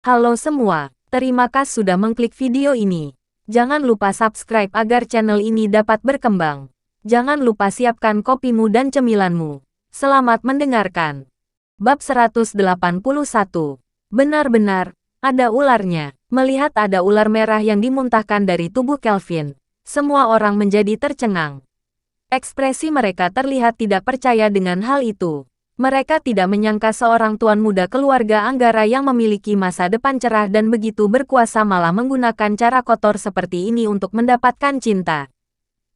Halo semua, terima kasih sudah mengklik video ini. Jangan lupa subscribe agar channel ini dapat berkembang. Jangan lupa siapkan kopimu dan cemilanmu. Selamat mendengarkan. Bab 181. Benar-benar, ada ularnya. Melihat ada ular merah yang dimuntahkan dari tubuh Kelvin, semua orang menjadi tercengang. Ekspresi mereka terlihat tidak percaya dengan hal itu. Mereka tidak menyangka seorang tuan muda keluarga Anggara yang memiliki masa depan cerah dan begitu berkuasa malah menggunakan cara kotor seperti ini untuk mendapatkan cinta.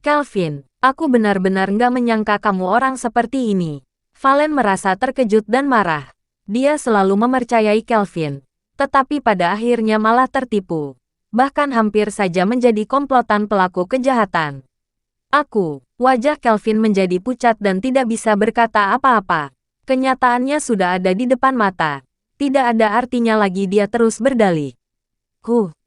Kelvin, aku benar-benar nggak menyangka kamu orang seperti ini. Valen merasa terkejut dan marah. Dia selalu mempercayai Kelvin, tetapi pada akhirnya malah tertipu. Bahkan hampir saja menjadi komplotan pelaku kejahatan. Wajah Kelvin menjadi pucat dan tidak bisa berkata apa-apa. Kenyataannya sudah ada di depan mata. Tidak ada artinya lagi dia terus berdalih.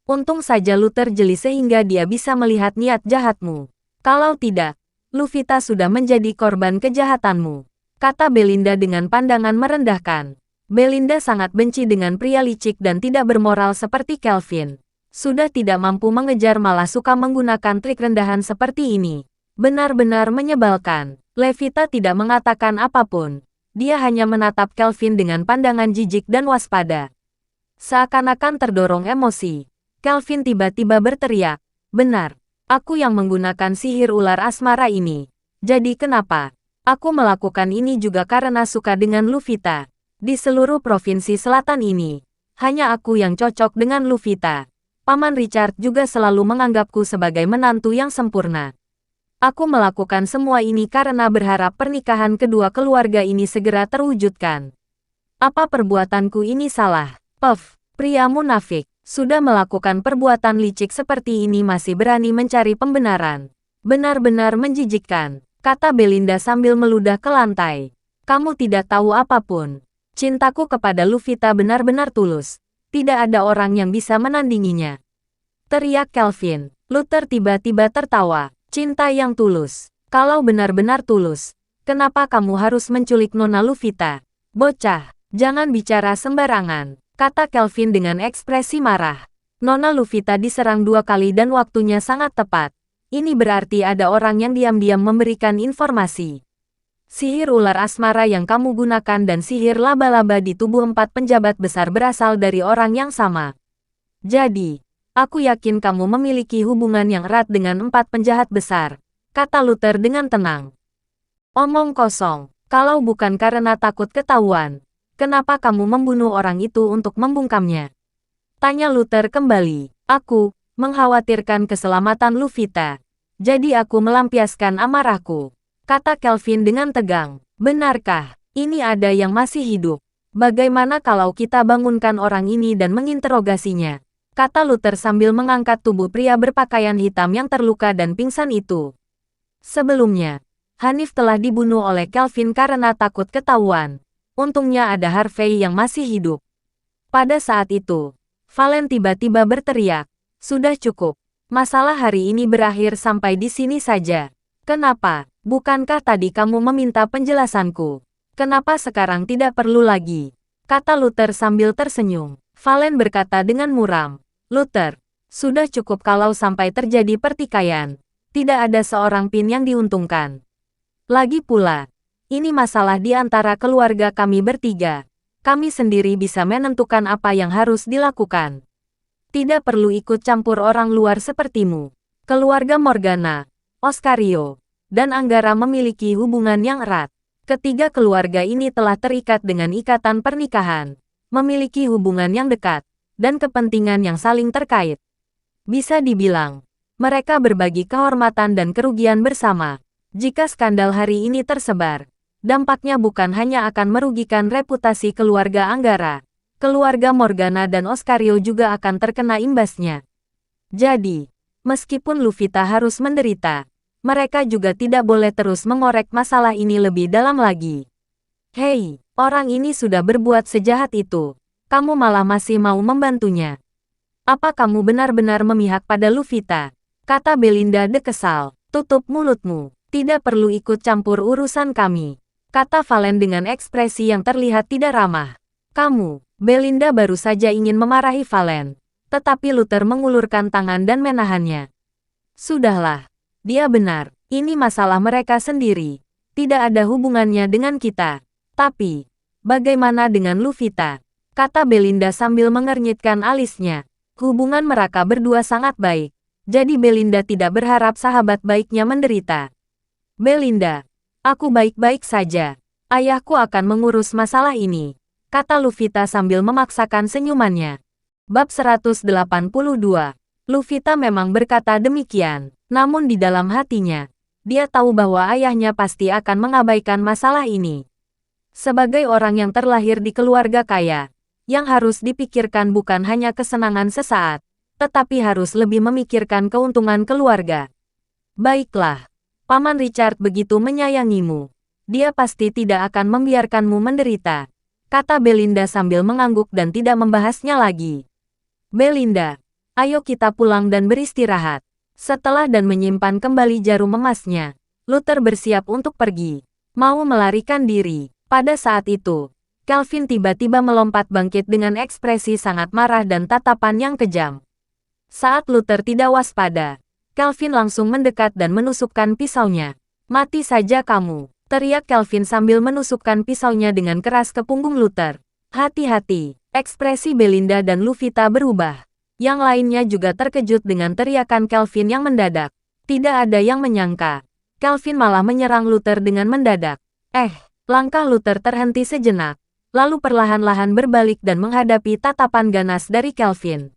Untung saja Luther jeli sehingga dia bisa melihat niat jahatmu. Kalau tidak, Luvita sudah menjadi korban kejahatanmu, kata Belinda dengan pandangan merendahkan. Belinda sangat benci dengan pria licik dan tidak bermoral seperti Kelvin. Sudah tidak mampu mengejar malah suka menggunakan trik rendahan seperti ini. Benar-benar menyebalkan. Levita tidak mengatakan apapun. Dia hanya menatap Kelvin dengan pandangan jijik dan waspada. Seakan-akan terdorong emosi, Kelvin tiba-tiba berteriak, "Benar, aku yang menggunakan sihir ular asmara ini. Jadi kenapa? Aku melakukan ini juga karena suka dengan Luvita. Di seluruh provinsi selatan ini, hanya aku yang cocok dengan Luvita. Paman Richard juga selalu menganggapku sebagai menantu yang sempurna. Aku melakukan semua ini karena berharap pernikahan kedua keluarga ini segera terwujudkan. Apa perbuatanku ini salah? Pria munafik, sudah melakukan perbuatan licik seperti ini masih berani mencari pembenaran. Benar-benar menjijikkan, kata Belinda sambil meludah ke lantai. Kamu tidak tahu apapun. Cintaku kepada Luvita benar-benar tulus. Tidak ada orang yang bisa menandinginya, teriak Kelvin. Luther tiba-tiba tertawa. Cinta yang tulus. Kalau benar-benar tulus, kenapa kamu harus menculik Nona Luvita? Bocah, jangan bicara sembarangan, kata Kelvin dengan ekspresi marah. Nona Luvita diserang 2 kali dan waktunya sangat tepat. Ini berarti ada orang yang diam-diam memberikan informasi. Sihir ular asmara yang kamu gunakan dan sihir laba-laba di tubuh 4 penjabat besar berasal dari orang yang sama. Jadi, aku yakin kamu memiliki hubungan yang erat dengan 4 penjahat besar, kata Luther dengan tenang. Omong kosong, kalau bukan karena takut ketahuan, kenapa kamu membunuh orang itu untuk membungkamnya? Tanya Luther kembali. Aku mengkhawatirkan keselamatan Luvita. Jadi aku melampiaskan amarahku, kata Kelvin dengan tegang. Benarkah ini ada yang masih hidup? Bagaimana kalau kita bangunkan orang ini dan menginterogasinya? Kata Luther sambil mengangkat tubuh pria berpakaian hitam yang terluka dan pingsan itu. Sebelumnya, Hanif telah dibunuh oleh Kelvin karena takut ketahuan. Untungnya ada Harvey yang masih hidup. Pada saat itu, Valen tiba-tiba berteriak, "Sudah cukup. Masalah hari ini berakhir sampai di sini saja." "Kenapa? Bukankah tadi kamu meminta penjelasanku? Kenapa sekarang tidak perlu lagi?" kata Luther sambil tersenyum. Valen berkata dengan muram, "Luther, sudah cukup kalau sampai terjadi pertikaian. Tidak ada seorang pun yang diuntungkan. Lagi pula, ini masalah di antara keluarga kami bertiga. Kami sendiri bisa menentukan apa yang harus dilakukan. Tidak perlu ikut campur orang luar sepertimu." Keluarga Morgana, Oscario, dan Anggara memiliki hubungan yang erat. Ketiga keluarga ini telah terikat dengan ikatan pernikahan, memiliki hubungan yang dekat, dan kepentingan yang saling terkait. Bisa dibilang, mereka berbagi kehormatan dan kerugian bersama. Jika skandal hari ini tersebar, dampaknya bukan hanya akan merugikan reputasi keluarga Anggara, keluarga Morgana dan Oscario juga akan terkena imbasnya. Jadi, meskipun Luvita harus menderita, mereka juga tidak boleh terus mengorek masalah ini lebih dalam lagi. Hei, orang ini sudah berbuat sejahat itu. Kamu malah masih mau membantunya. Apa kamu benar-benar memihak pada Luvita? Kata Belinda kesal. Tutup mulutmu. Tidak perlu ikut campur urusan kami, kata Valen dengan ekspresi yang terlihat tidak ramah. Kamu Belinda baru saja ingin memarahi Valen, tetapi Luther mengulurkan tangan dan menahannya. Sudahlah, dia benar, ini masalah mereka sendiri. Tidak ada hubungannya dengan kita. Tapi, bagaimana dengan Luvita? Kata Belinda sambil mengernyitkan alisnya. Hubungan mereka berdua sangat baik. Jadi Belinda tidak berharap sahabat baiknya menderita. Belinda, aku baik-baik saja. Ayahku akan mengurus masalah ini, kata Luvita sambil memaksakan senyumannya. Bab 182. Luvita memang berkata demikian, namun di dalam hatinya, dia tahu bahwa ayahnya pasti akan mengabaikan masalah ini. Sebagai orang yang terlahir di keluarga kaya, yang harus dipikirkan bukan hanya kesenangan sesaat, tetapi harus lebih memikirkan keuntungan keluarga. Baiklah, Paman Richard begitu menyayangimu. Dia pasti tidak akan membiarkanmu menderita, kata Belinda sambil mengangguk dan tidak membahasnya lagi. Belinda, ayo kita pulang dan beristirahat. Setelah dan menyimpan kembali jarum emasnya, Luther bersiap untuk pergi, mau melarikan diri. Pada saat itu, Kelvin tiba-tiba melompat bangkit dengan ekspresi sangat marah dan tatapan yang kejam. Saat Luther tidak waspada, Kelvin langsung mendekat dan menusukkan pisaunya. Mati saja kamu, teriak Kelvin sambil menusukkan pisaunya dengan keras ke punggung Luther. Hati-hati, ekspresi Belinda dan Luvita berubah. Yang lainnya juga terkejut dengan teriakan Kelvin yang mendadak. Tidak ada yang menyangka, Kelvin malah menyerang Luther dengan mendadak. Langkah Luther terhenti sejenak. Lalu perlahan-lahan berbalik dan menghadapi tatapan ganas dari Kelvin.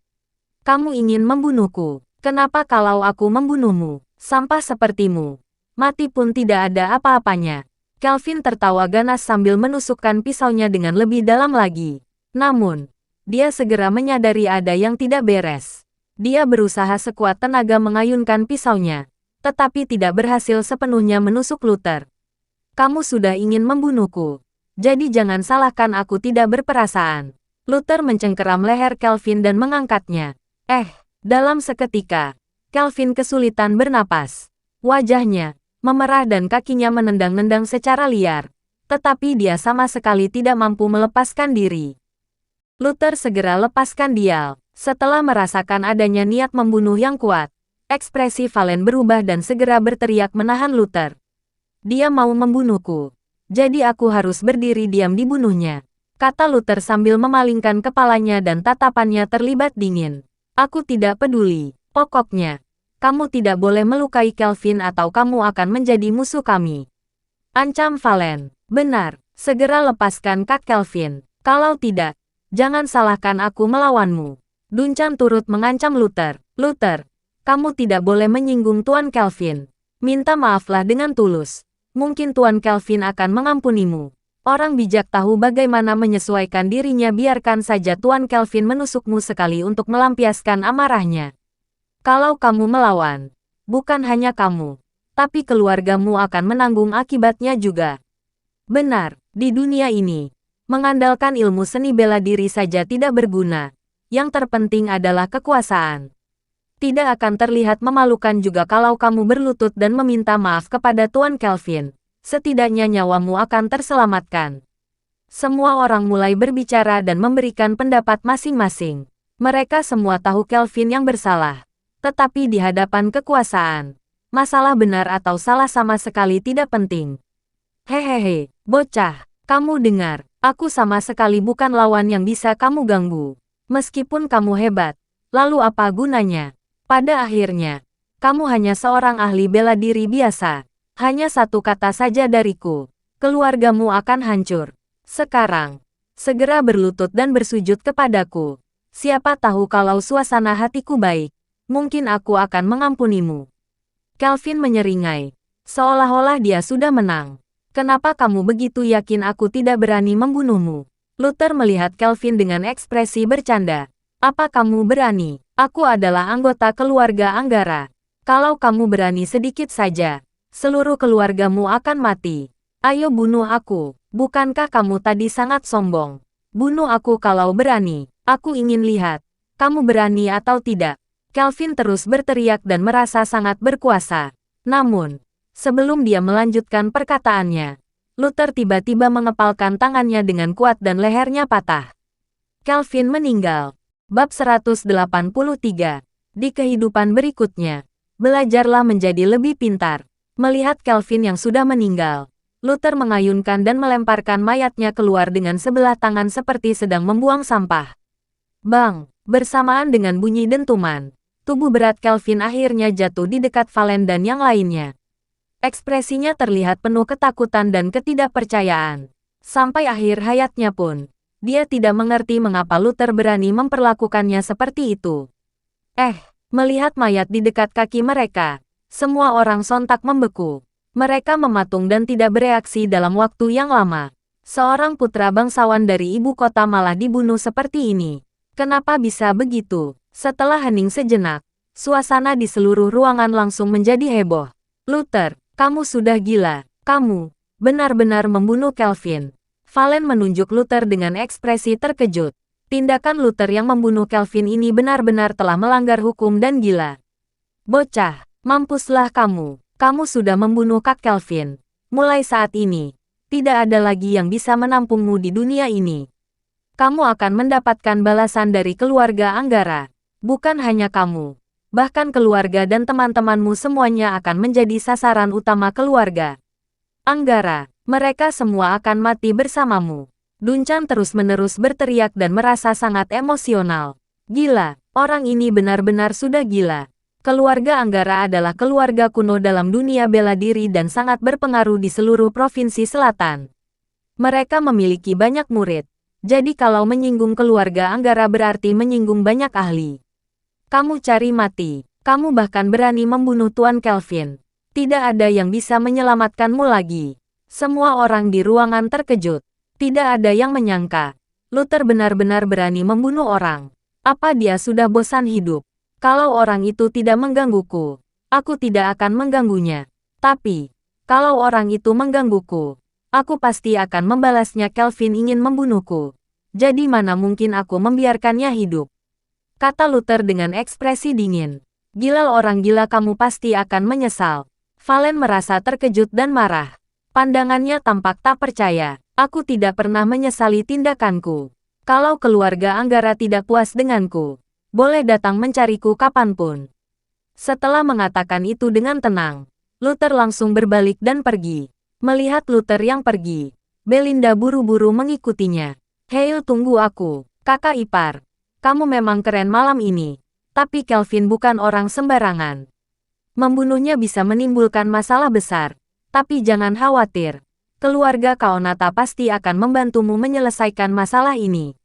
Kamu ingin membunuhku? Kenapa kalau aku membunuhmu? Sampah sepertimu. Mati pun tidak ada apa-apanya. Kelvin tertawa ganas sambil menusukkan pisaunya dengan lebih dalam lagi. Namun, dia segera menyadari ada yang tidak beres. Dia berusaha sekuat tenaga mengayunkan pisaunya, tetapi tidak berhasil sepenuhnya menusuk Luther. Kamu sudah ingin membunuhku. Jadi jangan salahkan aku tidak berperasaan. Luther mencengkeram leher Kelvin dan mengangkatnya. Dalam seketika, Kelvin kesulitan bernapas. Wajahnya memerah dan kakinya menendang-nendang secara liar. Tetapi dia sama sekali tidak mampu melepaskan diri. Luther segera lepaskan dia. Setelah merasakan adanya niat membunuh yang kuat, ekspresi Valen berubah dan segera berteriak menahan Luther. Dia mau membunuhku. Jadi aku harus berdiri diam dibunuhnya, kata Luther sambil memalingkan kepalanya dan tatapannya terlibat dingin. Aku tidak peduli, pokoknya, kamu tidak boleh melukai Kelvin atau kamu akan menjadi musuh kami. Ancam Valen. Benar, segera lepaskan Kak Kelvin. Kalau tidak, jangan salahkan aku melawanmu. Duncan turut mengancam Luther. Luther, kamu tidak boleh menyinggung Tuan Kelvin. Minta maaflah dengan tulus. Mungkin Tuan Kelvin akan mengampunimu. Orang bijak tahu bagaimana menyesuaikan dirinya. Biarkan saja Tuan Kelvin menusukmu sekali untuk melampiaskan amarahnya. Kalau kamu melawan, bukan hanya kamu, tapi keluargamu akan menanggung akibatnya juga. Benar, di dunia ini, mengandalkan ilmu seni bela diri saja tidak berguna. Yang terpenting adalah kekuasaan. Tidak akan terlihat memalukan juga kalau kamu berlutut dan meminta maaf kepada Tuan Kelvin. Setidaknya nyawamu akan terselamatkan. Semua orang mulai berbicara dan memberikan pendapat masing-masing. Mereka semua tahu Kelvin yang bersalah. Tetapi di hadapan kekuasaan, masalah benar atau salah sama sekali tidak penting. Hehehe, bocah, kamu dengar, aku sama sekali bukan lawan yang bisa kamu ganggu. Meskipun kamu hebat, lalu apa gunanya? Pada akhirnya, kamu hanya seorang ahli bela diri biasa. Hanya satu kata saja dariku, keluargamu akan hancur. Sekarang, segera berlutut dan bersujud kepadaku. Siapa tahu kalau suasana hatiku baik, mungkin aku akan mengampunimu. Kelvin menyeringai, seolah-olah dia sudah menang. Kenapa kamu begitu yakin aku tidak berani membunuhmu? Luther melihat Kelvin dengan ekspresi bercanda. Apa kamu berani? Aku adalah anggota keluarga Anggara. Kalau kamu berani sedikit saja, seluruh keluargamu akan mati. Ayo bunuh aku. Bukankah kamu tadi sangat sombong? Bunuh aku kalau berani. Aku ingin lihat, kamu berani atau tidak. Kelvin terus berteriak dan merasa sangat berkuasa. Namun, sebelum dia melanjutkan perkataannya, Luther tiba-tiba mengepalkan tangannya dengan kuat dan lehernya patah. Kelvin meninggal. Bab 183. Di kehidupan berikutnya, belajarlah menjadi lebih pintar. Melihat Kelvin yang sudah meninggal, Luther mengayunkan dan melemparkan mayatnya keluar dengan sebelah tangan seperti sedang membuang sampah. Bang! Bersamaan dengan bunyi dentuman, tubuh berat Kelvin akhirnya jatuh di dekat Valen dan yang lainnya. Ekspresinya terlihat penuh ketakutan dan ketidakpercayaan. Sampai akhir hayatnya pun, dia tidak mengerti mengapa Luther berani memperlakukannya seperti itu. Melihat mayat di dekat kaki mereka, semua orang sontak membeku. Mereka mematung dan tidak bereaksi dalam waktu yang lama. Seorang putra bangsawan dari ibu kota malah dibunuh seperti ini. Kenapa bisa begitu? Setelah hening sejenak, suasana di seluruh ruangan langsung menjadi heboh. Luther, kamu sudah gila. Kamu benar-benar membunuh Kelvin. Valen menunjuk Luther dengan ekspresi terkejut. Tindakan Luther yang membunuh Kelvin ini benar-benar telah melanggar hukum dan gila. Bocah, mampuslah kamu. Kamu sudah membunuh Kak Kelvin. Mulai saat ini, tidak ada lagi yang bisa menampungmu di dunia ini. Kamu akan mendapatkan balasan dari keluarga Anggara. Bukan hanya kamu, bahkan keluarga dan teman-temanmu semuanya akan menjadi sasaran utama keluarga Anggara. Mereka semua akan mati bersamamu. Duncan terus-menerus berteriak dan merasa sangat emosional. Gila, orang ini benar-benar sudah gila. Keluarga Anggara adalah keluarga kuno dalam dunia bela diri dan sangat berpengaruh di seluruh provinsi selatan. Mereka memiliki banyak murid. Jadi kalau menyinggung keluarga Anggara berarti menyinggung banyak ahli. Kamu cari mati. Kamu bahkan berani membunuh Tuan Kelvin. Tidak ada yang bisa menyelamatkanmu lagi. Semua orang di ruangan terkejut. Tidak ada yang menyangka Luther benar-benar berani membunuh orang. Apa dia sudah bosan hidup? Kalau orang itu tidak menggangguku, aku tidak akan mengganggunya. Tapi, kalau orang itu menggangguku, aku pasti akan membalasnya. Kelvin ingin membunuhku. Jadi mana mungkin aku membiarkannya hidup? Kata Luther dengan ekspresi dingin. Gila, orang gila, kamu pasti akan menyesal. Valen merasa terkejut dan marah. Pandangannya tampak tak percaya. Aku tidak pernah menyesali tindakanku. Kalau keluarga Anggara tidak puas denganku, boleh datang mencariku kapanpun. Setelah mengatakan itu dengan tenang, Luther langsung berbalik dan pergi. Melihat Luther yang pergi, Belinda buru-buru mengikutinya. Hei, tunggu aku, kakak ipar. Kamu memang keren malam ini. Tapi Kelvin bukan orang sembarangan. Membunuhnya bisa menimbulkan masalah besar. Tapi jangan khawatir, keluarga Kaonata pasti akan membantumu menyelesaikan masalah ini.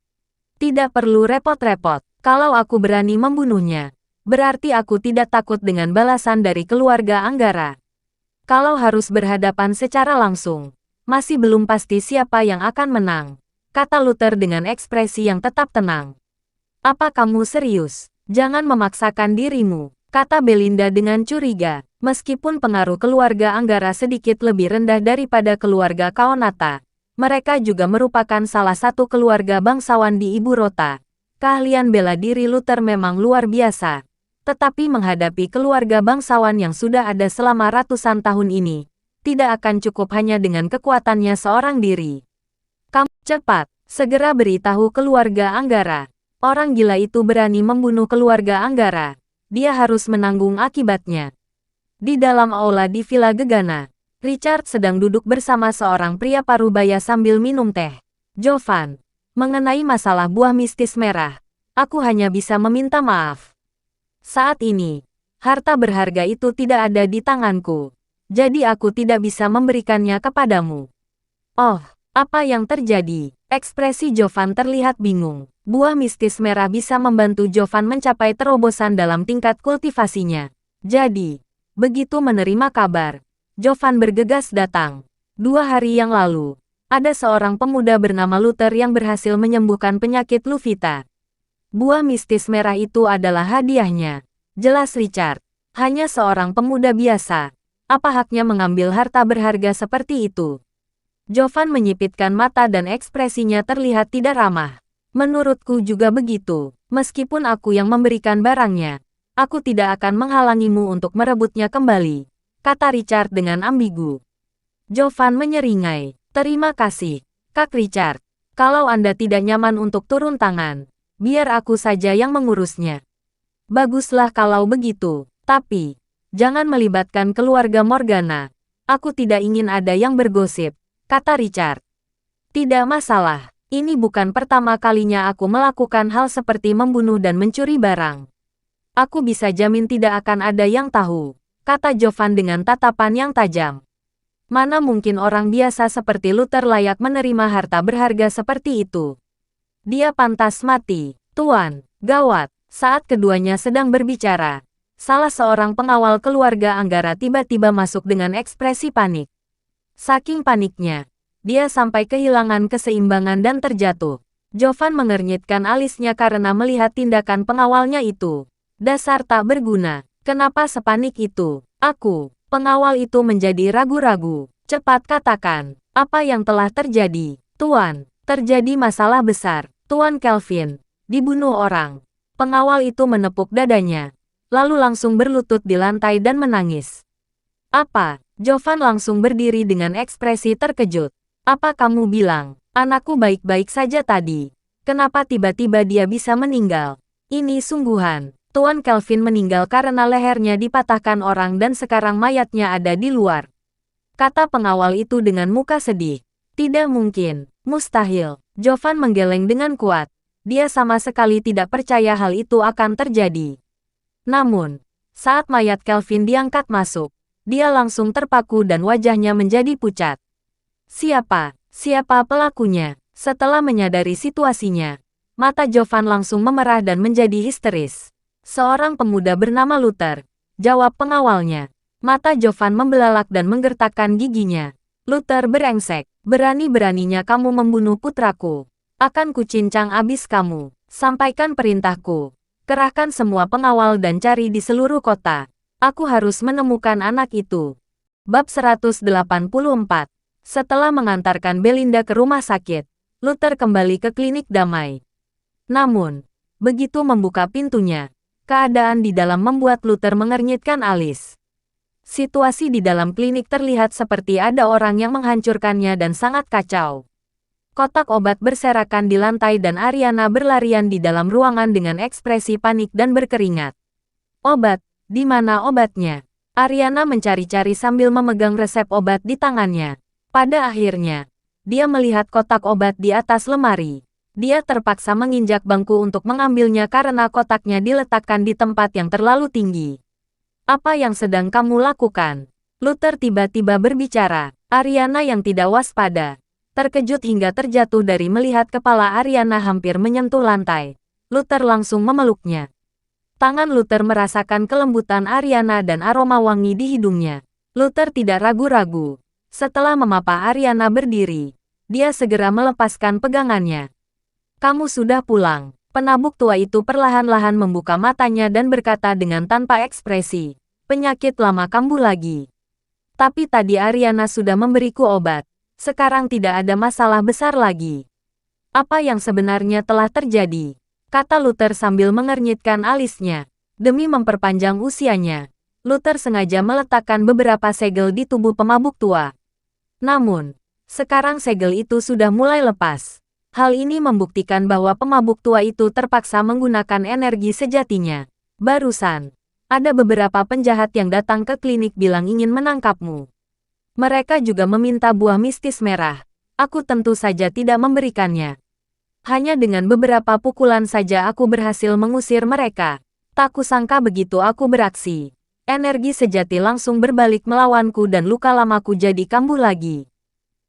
Tidak perlu repot-repot. Kalau aku berani membunuhnya, berarti aku tidak takut dengan balasan dari keluarga Anggara. Kalau harus berhadapan secara langsung, masih belum pasti siapa yang akan menang, kata Luther dengan ekspresi yang tetap tenang. Apa kamu serius? Jangan memaksakan dirimu, kata Belinda dengan curiga. Meskipun pengaruh keluarga Anggara sedikit lebih rendah daripada keluarga Kaonata, mereka juga merupakan salah satu keluarga bangsawan di Ibu Rota. Keahlian bela diri Luther memang luar biasa. Tetapi menghadapi keluarga bangsawan yang sudah ada selama ratusan tahun ini, tidak akan cukup hanya dengan kekuatannya seorang diri. Kamu cepat, segera beritahu keluarga Anggara. Orang gila itu berani membunuh keluarga Anggara. Dia harus menanggung akibatnya. Di dalam aula di Villa Gegana, Richard sedang duduk bersama seorang pria parubaya sambil minum teh. Jovan, mengenai masalah buah mistis merah, aku hanya bisa meminta maaf. Saat ini, harta berharga itu tidak ada di tanganku, jadi aku tidak bisa memberikannya kepadamu. Oh, apa yang terjadi? Ekspresi Jovan terlihat bingung. Buah mistis merah bisa membantu Jovan mencapai terobosan dalam tingkat kultivasinya. Jadi, begitu menerima kabar, Jovan bergegas datang. 2 hari yang lalu, ada seorang pemuda bernama Luther yang berhasil menyembuhkan penyakit Luvita. Buah mistis merah itu adalah hadiahnya. Jelas Richard, hanya seorang pemuda biasa. Apa haknya mengambil harta berharga seperti itu? Jovan menyipitkan mata dan ekspresinya terlihat tidak ramah. Menurutku juga begitu, meskipun aku yang memberikan barangnya. Aku tidak akan menghalangimu untuk merebutnya kembali, kata Richard dengan ambigu. Jovan menyeringai. Terima kasih, Kak Richard. Kalau Anda tidak nyaman untuk turun tangan, biar aku saja yang mengurusnya. Baguslah kalau begitu, tapi jangan melibatkan keluarga Morgana. Aku tidak ingin ada yang bergosip, kata Richard. Tidak masalah, ini bukan pertama kalinya aku melakukan hal seperti membunuh dan mencuri barang. Aku bisa jamin tidak akan ada yang tahu, kata Jovan dengan tatapan yang tajam. Mana mungkin orang biasa seperti Luther layak menerima harta berharga seperti itu. Dia pantas mati, Tuan. Gawat, saat keduanya sedang berbicara, salah seorang pengawal keluarga Anggara tiba-tiba masuk dengan ekspresi panik. Saking paniknya, dia sampai kehilangan keseimbangan dan terjatuh. Jovan mengernyitkan alisnya karena melihat tindakan pengawalnya itu. Dasar tak berguna, kenapa sepanik itu? Aku. Pengawal itu menjadi ragu-ragu. Cepat katakan, apa yang telah terjadi? Tuan, terjadi masalah besar. Tuan Kelvin, dibunuh orang. Pengawal itu menepuk dadanya, lalu langsung berlutut di lantai dan menangis. Apa? Jovan langsung berdiri dengan ekspresi terkejut. Apa kamu bilang? Anakku baik-baik saja tadi. Kenapa tiba-tiba dia bisa meninggal? Ini sungguhan. Tuan Kelvin meninggal karena lehernya dipatahkan orang dan sekarang mayatnya ada di luar. Kata pengawal itu dengan muka sedih. Tidak mungkin, mustahil. Jovan menggeleng dengan kuat. Dia sama sekali tidak percaya hal itu akan terjadi. Namun, saat mayat Kelvin diangkat masuk, dia langsung terpaku dan wajahnya menjadi pucat. Siapa? Siapa pelakunya? Setelah menyadari situasinya, mata Jovan langsung memerah dan menjadi histeris. Seorang pemuda bernama Luther, jawab pengawalnya. Mata Jovan membelalak dan menggertakkan giginya. Luther berengsek, berani-beraninya kamu membunuh putraku. Akan kucincang abis kamu. Sampaikan perintahku. Kerahkan semua pengawal dan cari di seluruh kota. Aku harus menemukan anak itu. Bab 184. Setelah mengantarkan Belinda ke rumah sakit, Luther kembali ke klinik damai. Namun, begitu membuka pintunya, keadaan di dalam membuat Luther mengernyitkan alis. Situasi di dalam klinik terlihat seperti ada orang yang menghancurkannya dan sangat kacau. Kotak obat berserakan di lantai dan Ariana berlarian di dalam ruangan dengan ekspresi panik dan berkeringat. Obat, di mana obatnya? Ariana mencari-cari sambil memegang resep obat di tangannya. Pada akhirnya, dia melihat kotak obat di atas lemari. Dia terpaksa menginjak bangku untuk mengambilnya karena kotaknya diletakkan di tempat yang terlalu tinggi. Apa yang sedang kamu lakukan? Luther tiba-tiba berbicara. Ariana yang tidak waspada, terkejut hingga terjatuh dari melihat kepala Ariana hampir menyentuh lantai. Luther langsung memeluknya. Tangan Luther merasakan kelembutan Ariana dan aroma wangi di hidungnya. Luther tidak ragu-ragu. Setelah memapa Ariana berdiri, dia segera melepaskan pegangannya. Kamu sudah pulang. Penabuk tua itu perlahan-lahan membuka matanya dan berkata dengan tanpa ekspresi, penyakit lama kambuh lagi. Tapi tadi Ariana sudah memberiku obat. Sekarang tidak ada masalah besar lagi. Apa yang sebenarnya telah terjadi? Kata Luther sambil mengernyitkan alisnya. Demi memperpanjang usianya, Luther sengaja meletakkan beberapa segel di tubuh pemabuk tua. Namun, sekarang segel itu sudah mulai lepas. Hal ini membuktikan bahwa pemabuk tua itu terpaksa menggunakan energi sejatinya. Barusan, ada beberapa penjahat yang datang ke klinik bilang ingin menangkapmu. Mereka juga meminta buah mistis merah. Aku tentu saja tidak memberikannya. Hanya dengan beberapa pukulan saja aku berhasil mengusir mereka. Tak kusangka begitu aku beraksi, energi sejati langsung berbalik melawanku dan luka lamaku jadi kambuh lagi.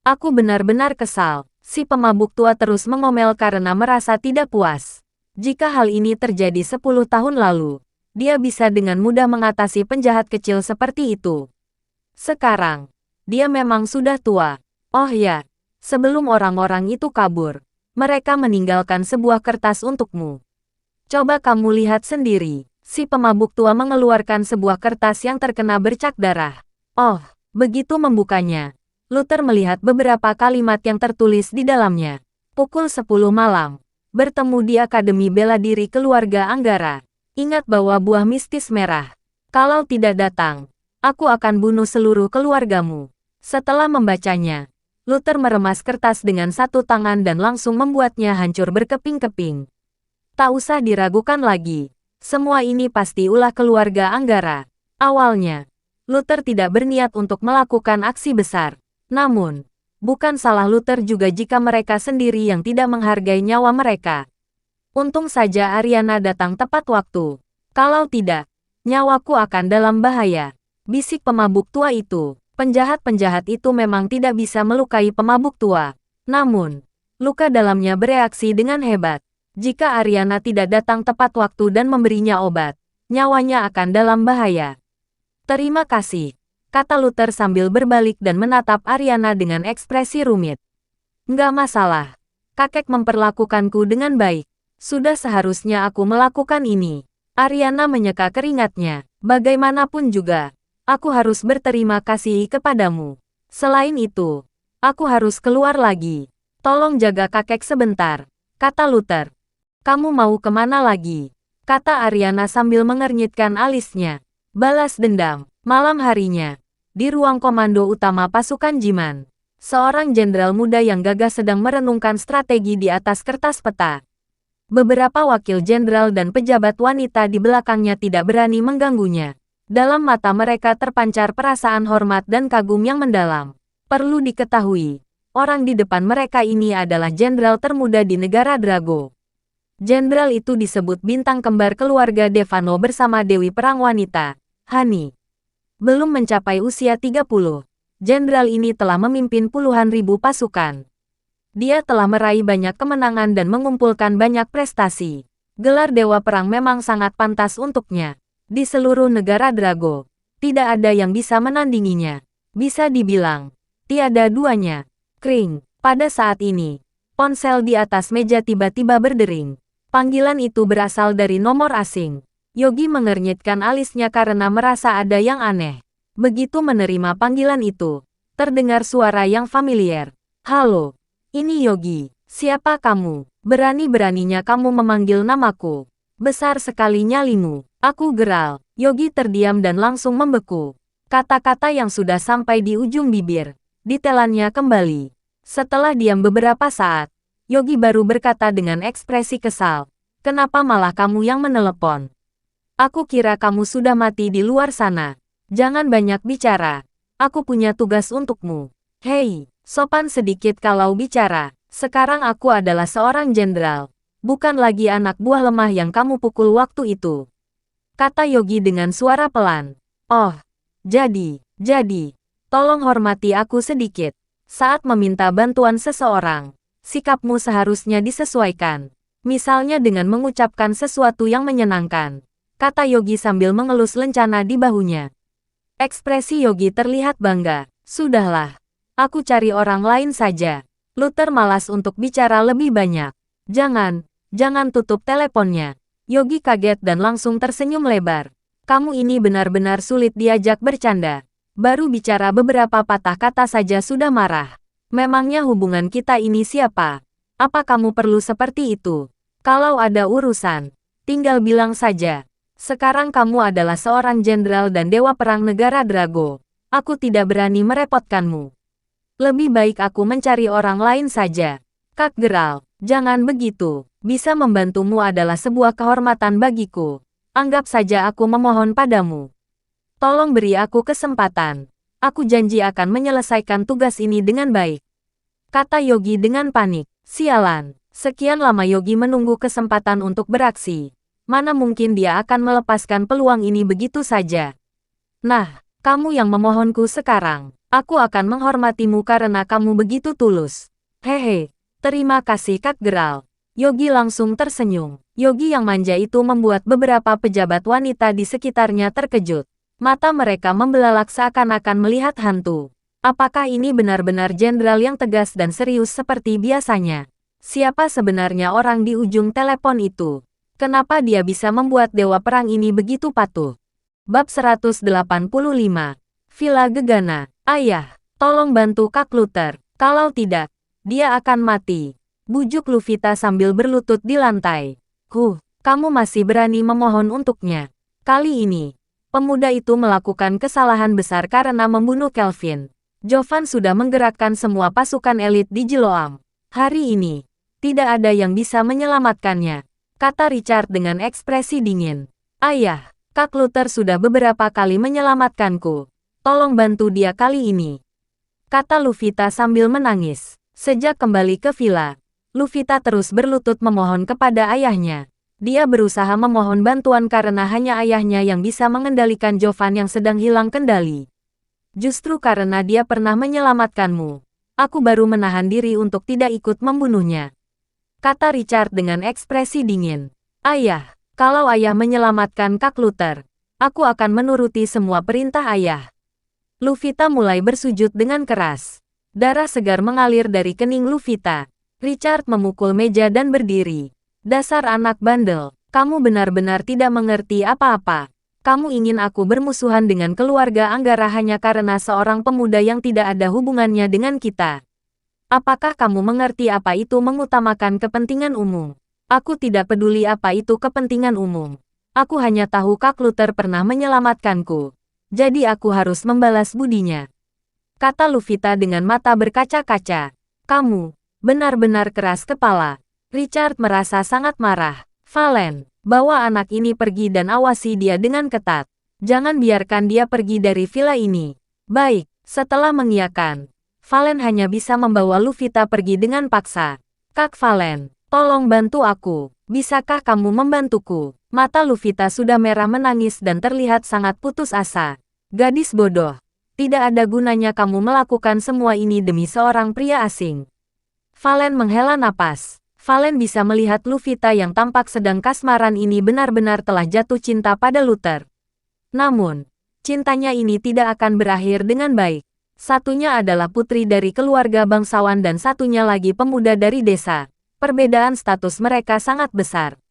Aku benar-benar kesal. Si pemabuk tua terus mengomel karena merasa tidak puas. Jika hal ini terjadi 10 tahun lalu, dia bisa dengan mudah mengatasi penjahat kecil seperti itu. Sekarang, dia memang sudah tua. Oh ya, sebelum orang-orang itu kabur, mereka meninggalkan sebuah kertas untukmu. Coba kamu lihat sendiri. Si pemabuk tua mengeluarkan sebuah kertas yang terkena bercak darah. Oh, begitu membukanya, Luther melihat beberapa kalimat yang tertulis di dalamnya. Pukul 10 malam. Bertemu di Akademi Bela Diri Keluarga Anggara. Ingat bahwa buah mistis merah. Kalau tidak datang, aku akan bunuh seluruh keluargamu. Setelah membacanya, Luther meremas kertas dengan satu tangan dan langsung membuatnya hancur berkeping-keping. Tak usah diragukan lagi. Semua ini pasti ulah keluarga Anggara. Awalnya, Luther tidak berniat untuk melakukan aksi besar. Namun, bukan salah Luther juga jika mereka sendiri yang tidak menghargai nyawa mereka. Untung saja Ariana datang tepat waktu. Kalau tidak, nyawaku akan dalam bahaya. Bisik pemabuk tua itu. Penjahat-penjahat itu memang tidak bisa melukai pemabuk tua. Namun, luka dalamnya bereaksi dengan hebat. Jika Ariana tidak datang tepat waktu dan memberinya obat, nyawanya akan dalam bahaya. Terima kasih, kata Luther sambil berbalik dan menatap Ariana dengan ekspresi rumit. Nggak masalah, kakek memperlakukanku dengan baik. Sudah seharusnya aku melakukan ini. Ariana menyeka keringatnya. Bagaimanapun juga, aku harus berterima kasih kepadamu. Selain itu, aku harus keluar lagi. Tolong jaga kakek sebentar, kata Luther. Kamu mau kemana lagi? Kata Ariana sambil mengernyitkan alisnya. Balas dendam. Malam harinya, di ruang komando utama pasukan Jiman, seorang jenderal muda yang gagah sedang merenungkan strategi di atas kertas peta. Beberapa wakil jenderal dan pejabat wanita di belakangnya tidak berani mengganggunya. Dalam mata mereka terpancar perasaan hormat dan kagum yang mendalam. Perlu diketahui, orang di depan mereka ini adalah jenderal termuda di negara Drago. Jenderal itu disebut bintang kembar keluarga Devano bersama Dewi Perang Wanita, Hani. Belum mencapai usia 30, jenderal ini telah memimpin puluhan ribu pasukan. Dia telah meraih banyak kemenangan dan mengumpulkan banyak prestasi. Gelar Dewa Perang memang sangat pantas untuknya. Di seluruh negara Drago, tidak ada yang bisa menandinginya. Bisa dibilang, tiada duanya. Kring, pada saat ini, ponsel di atas meja tiba-tiba berdering. Panggilan itu berasal dari nomor asing. Yogi mengernyitkan alisnya karena merasa ada yang aneh. Begitu menerima panggilan itu, terdengar suara yang familiar. Halo, ini Yogi. Siapa kamu? Berani-beraninya kamu memanggil namaku. Besar sekali nyalimu. Aku geral. Yogi terdiam dan langsung membeku. Kata-kata yang sudah sampai di ujung bibir, ditelannya kembali. Setelah diam beberapa saat, Yogi baru berkata dengan ekspresi kesal. Kenapa malah kamu yang menelepon? Aku kira kamu sudah mati di luar sana. Jangan banyak bicara. Aku punya tugas untukmu. Hei, sopan sedikit kalau bicara. Sekarang aku adalah seorang jenderal. Bukan lagi anak buah lemah yang kamu pukul waktu itu. Kata Yogi dengan suara pelan. Oh, jadi, tolong hormati aku sedikit. Saat meminta bantuan seseorang, sikapmu seharusnya disesuaikan. Misalnya dengan mengucapkan sesuatu yang menyenangkan. Kata Yogi sambil mengelus lencana di bahunya. Ekspresi Yogi terlihat bangga. Sudahlah, aku cari orang lain saja. Luther malas untuk bicara lebih banyak. Jangan tutup teleponnya. Yogi kaget dan langsung tersenyum lebar. Kamu ini benar-benar sulit diajak bercanda. Baru bicara beberapa patah kata saja sudah marah. Memangnya hubungan kita ini siapa? Apa kamu perlu seperti itu? Kalau ada urusan, tinggal bilang saja. Sekarang kamu adalah seorang jenderal dan dewa perang negara Drago. Aku tidak berani merepotkanmu. Lebih baik aku mencari orang lain saja. Kak Geral, jangan begitu. Bisa membantumu adalah sebuah kehormatan bagiku. Anggap saja aku memohon padamu. Tolong beri aku kesempatan. Aku janji akan menyelesaikan tugas ini dengan baik. Kata Yogi dengan panik. Sialan. Sekian lama Yogi menunggu kesempatan untuk beraksi. Mana mungkin dia akan melepaskan peluang ini begitu saja. Nah, kamu yang memohonku sekarang. Aku akan menghormatimu karena kamu begitu tulus. Hehe, terima kasih Kak Geral. Yogi langsung tersenyum. Yogi yang manja itu membuat beberapa pejabat wanita di sekitarnya terkejut. Mata mereka membelalak seakan-akan melihat hantu. Apakah ini benar-benar jenderal yang tegas dan serius seperti biasanya? Siapa sebenarnya orang di ujung telepon itu? Kenapa dia bisa membuat dewa perang ini begitu patuh? Bab 185. Villa Gegana. Ayah, tolong bantu Kak Luther. Kalau tidak, dia akan mati. Bujuk Luvita sambil berlutut di lantai. Kamu masih berani memohon untuknya. Kali ini, pemuda itu melakukan kesalahan besar karena membunuh Kelvin. Jovan sudah menggerakkan semua pasukan elit di Jeloam. Hari ini, tidak ada yang bisa menyelamatkannya, kata Richard dengan ekspresi dingin. Ayah, Kak Luther sudah beberapa kali menyelamatkanku. Tolong bantu dia kali ini, kata Luvita sambil menangis. Sejak kembali ke villa, Luvita terus berlutut memohon kepada ayahnya. Dia berusaha memohon bantuan karena hanya ayahnya yang bisa mengendalikan Jovan yang sedang hilang kendali. Justru karena dia pernah menyelamatkanmu, aku baru menahan diri untuk tidak ikut membunuhnya, kata Richard dengan ekspresi dingin. Ayah, kalau ayah menyelamatkan Kak Luther, aku akan menuruti semua perintah ayah. Luvita mulai bersujud dengan keras. Darah segar mengalir dari kening Luvita. Richard memukul meja dan berdiri. Dasar anak bandel, kamu benar-benar tidak mengerti apa-apa. Kamu ingin aku bermusuhan dengan keluarga Anggara hanya karena seorang pemuda yang tidak ada hubungannya dengan kita. Apakah kamu mengerti apa itu mengutamakan kepentingan umum? Aku tidak peduli apa itu kepentingan umum. Aku hanya tahu Kak Luther pernah menyelamatkanku. Jadi aku harus membalas budinya, kata Luvita dengan mata berkaca-kaca. Kamu benar-benar keras kepala. Richard merasa sangat marah. Valen, bawa anak ini pergi dan awasi dia dengan ketat. Jangan biarkan dia pergi dari villa ini. Baik, setelah mengiyakan, Valen hanya bisa membawa Luvita pergi dengan paksa. Kak Valen, tolong bantu aku. Bisakah kamu membantuku? Mata Luvita sudah merah menangis dan terlihat sangat putus asa. Gadis bodoh, tidak ada gunanya kamu melakukan semua ini demi seorang pria asing. Valen menghela napas. Valen bisa melihat Luvita yang tampak sedang kasmaran ini benar-benar telah jatuh cinta pada Luther. Namun, cintanya ini tidak akan berakhir dengan baik. Satunya adalah putri dari keluarga bangsawan dan satunya lagi pemuda dari desa. Perbedaan status mereka sangat besar.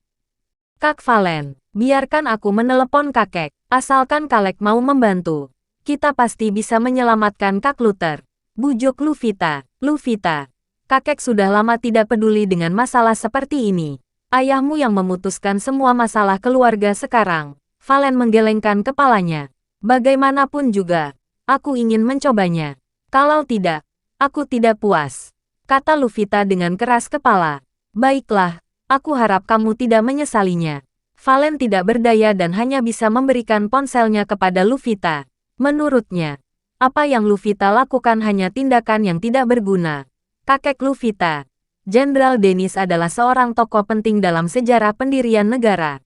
Kak Valen, biarkan aku menelepon kakek. Asalkan Kalek mau membantu, kita pasti bisa menyelamatkan Kak Luther. Bujuk Luvita. Luvita, kakek sudah lama tidak peduli dengan masalah seperti ini. Ayahmu yang memutuskan semua masalah keluarga sekarang. Valen menggelengkan kepalanya. Bagaimanapun juga, aku ingin mencobanya. Kalau tidak, aku tidak puas, kata Luvita dengan keras kepala. Baiklah, aku harap kamu tidak menyesalinya. Valen tidak berdaya dan hanya bisa memberikan ponselnya kepada Luvita. Menurutnya, apa yang Luvita lakukan hanya tindakan yang tidak berguna. Kakek Luvita, Jenderal Dennis adalah seorang tokoh penting dalam sejarah pendirian negara.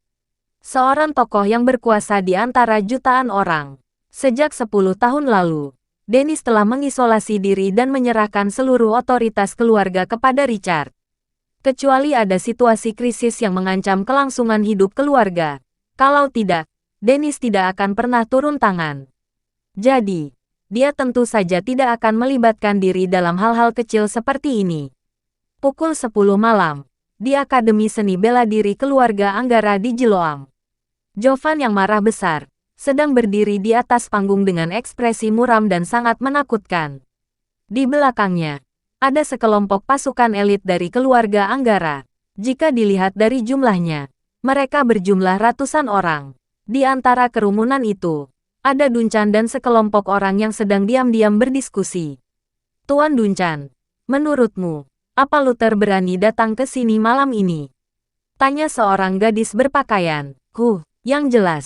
Seorang tokoh yang berkuasa di antara jutaan orang. Sejak 10 tahun lalu, Dennis telah mengisolasi diri dan menyerahkan seluruh otoritas keluarga kepada Richard. Kecuali ada situasi krisis yang mengancam kelangsungan hidup keluarga. Kalau tidak, Dennis tidak akan pernah turun tangan. Jadi, dia tentu saja tidak akan melibatkan diri dalam hal-hal kecil seperti ini. Pukul 10 malam, di Akademi Seni Bela Diri Keluarga Anggara di Jeloam. Jovan yang marah besar, sedang berdiri di atas panggung dengan ekspresi muram dan sangat menakutkan. Di belakangnya, ada sekelompok pasukan elit dari keluarga Anggara. Jika dilihat dari jumlahnya, mereka berjumlah ratusan orang. Di antara kerumunan itu, ada Duncan dan sekelompok orang yang sedang diam-diam berdiskusi. Tuan Duncan, menurutmu, apa Luther berani datang ke sini malam ini? Tanya seorang gadis berpakaian. Yang jelas,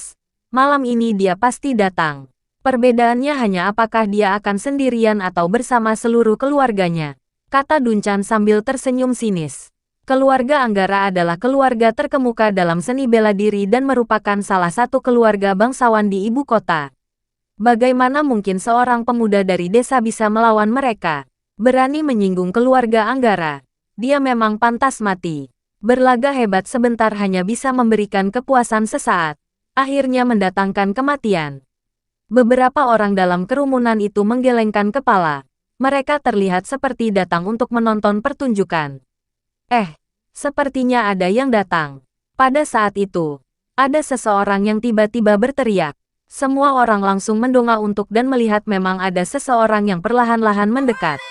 malam ini dia pasti datang. Perbedaannya hanya apakah dia akan sendirian atau bersama seluruh keluarganya, kata Duncan sambil tersenyum sinis. Keluarga Anggara adalah keluarga terkemuka dalam seni bela diri dan merupakan salah satu keluarga bangsawan di ibu kota. Bagaimana mungkin seorang pemuda dari desa bisa melawan mereka? Berani menyinggung keluarga Anggara. Dia memang pantas mati. Berlaga hebat sebentar hanya bisa memberikan kepuasan sesaat, akhirnya mendatangkan kematian. Beberapa orang dalam kerumunan itu menggelengkan kepala. Mereka terlihat seperti datang untuk menonton pertunjukan. Sepertinya ada yang datang. Pada saat itu, ada seseorang yang tiba-tiba berteriak. Semua orang langsung mendongak untuk dan melihat memang ada seseorang yang perlahan-lahan mendekat.